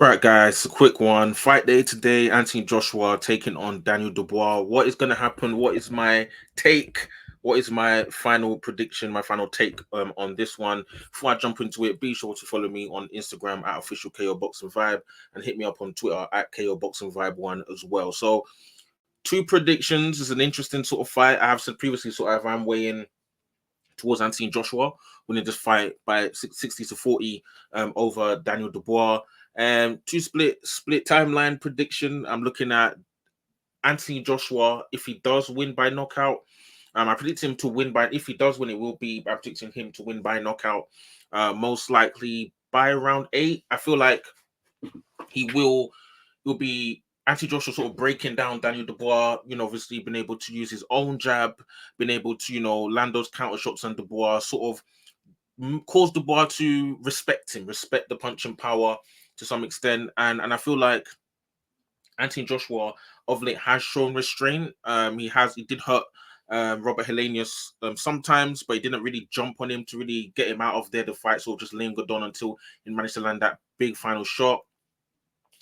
Right, guys, a quick one. Fight day today. Anthony Joshua taking on Daniel Dubois. What is going to happen? What is my take? What is my final prediction? My final take on this one. Before I jump into it, be sure to follow me on Instagram at official KO Boxing Vibe and hit me up on Twitter at KO Boxing Vibe One as well. So, two predictions is an interesting sort of fight. I have said previously, sort of, I'm weighing towards Anthony Joshua winning this fight by 60 to 40 over Daniel Dubois. Two split timeline prediction. I'm looking at Anthony Joshua if he does win by knockout. I predict him to win by. If he does win, it will be. I'm predicting him to win by knockout. Most likely by round 8. I feel like he will be Anthony Joshua sort of breaking down Daniel Dubois, obviously been able to use his own jab, been able to, land those counter shots on Dubois, sort of cause Dubois to respect him, respect the punching power to some extent. And I feel like Anthony Joshua of late has shown restraint. He did hurt Robert Helenius sometimes, but he didn't really jump on him to really get him out of there. The fight sort of just lingered on until he managed to land that big final shot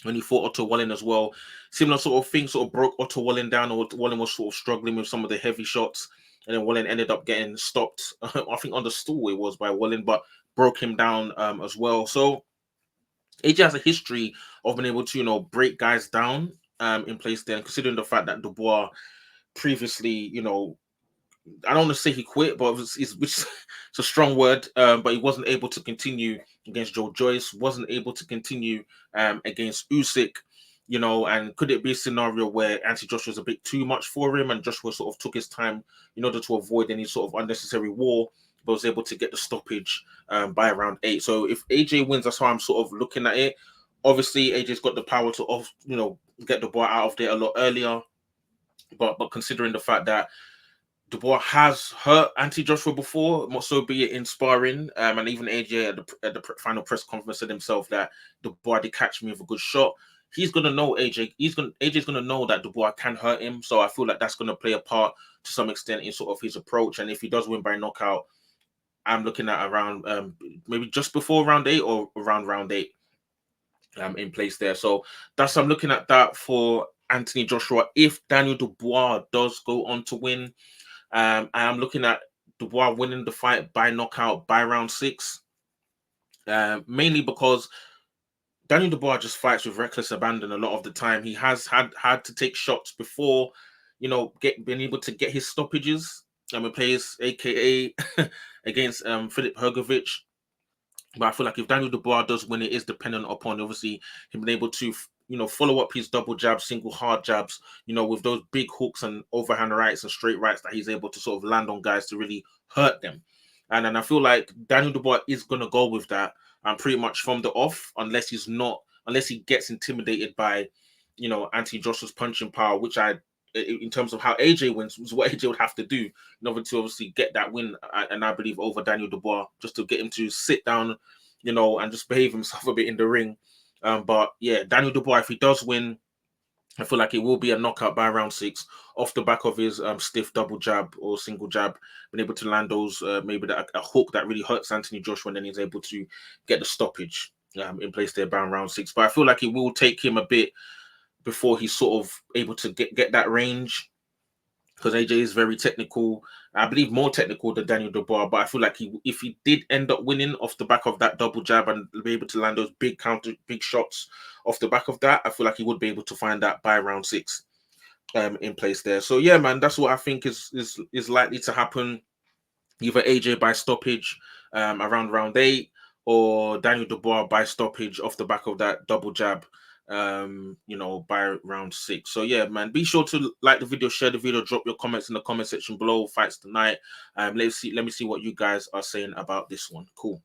when he fought Otto Wallen as well. Similar sort of thing sort of broke Otto Wallen down, or Wallen was sort of struggling with some of the heavy shots. And then Wallen ended up getting stopped, I think on the stool it was by Wallen, but broke him down as well. So AJ has a history of being able to, break guys down in place there. And considering the fact that Dubois previously, I don't want to say he quit, but it's a strong word. But he wasn't able to continue against Joe Joyce, wasn't able to continue against Usyk, and could it be a scenario where Anthony Joshua was a bit too much for him and Joshua sort of took his time in order to avoid any sort of unnecessary war, but was able to get the stoppage by around 8. So if AJ wins, that's how I'm sort of looking at it. Obviously, AJ's got the power to, get the ball out of there a lot earlier. But considering the fact that Dubois has hurt Anthony Joshua before, more so be it in sparring, and even AJ at the final press conference said himself that Dubois did catch me with a good shot. He's gonna know AJ. AJ's gonna know that Dubois can hurt him. So I feel like that's gonna play a part to some extent in sort of his approach. And if he does win by knockout, I'm looking at around maybe just before round 8 or around round 8 in place there. So I'm looking at that for Anthony Joshua. If Daniel Dubois does go on to win, I am looking at Dubois winning the fight by knockout by round 6, mainly because Daniel Dubois just fights with reckless abandon a lot of the time. He has had to take shots before, being able to get his stoppages. He plays AKA against Filip Hrgovic. But I feel like if Daniel Dubois does win, it is dependent upon obviously him being able to, follow up his double jabs, single hard jabs, with those big hooks and overhand rights and straight rights that he's able to sort of land on guys to really hurt them. And then I feel like Daniel Dubois is gonna go with that, and pretty much from the off, unless he gets intimidated by, Anthony Joshua's punching power, which in terms of how AJ wins, was what AJ would have to do in order to obviously get that win, and I believe over Daniel Dubois, just to get him to sit down, and just behave himself a bit in the ring. But yeah, Daniel Dubois, if he does win, I feel like it will be a knockout by round 6 off the back of his stiff double jab or single jab, been able to land those maybe a hook that really hurts Anthony Joshua, and then he's able to get the stoppage in place there by round 6. But I feel like it will take him a bit before he's sort of able to get that range, because AJ is very technical. I believe more technical than Daniel Dubois, but I feel like if he did end up winning off the back of that double jab and be able to land those big shots off the back of that, I feel like he would be able to find that by round 6 in place there. So yeah, man, that's what I think is likely to happen. Either AJ by stoppage around round 8, or Daniel Dubois by stoppage off the back of that double jab by round 6. So yeah, man, be sure to like the video, share the video, drop your comments in the comment section below. Fights tonight. Let me see what you guys are saying about this one. Cool.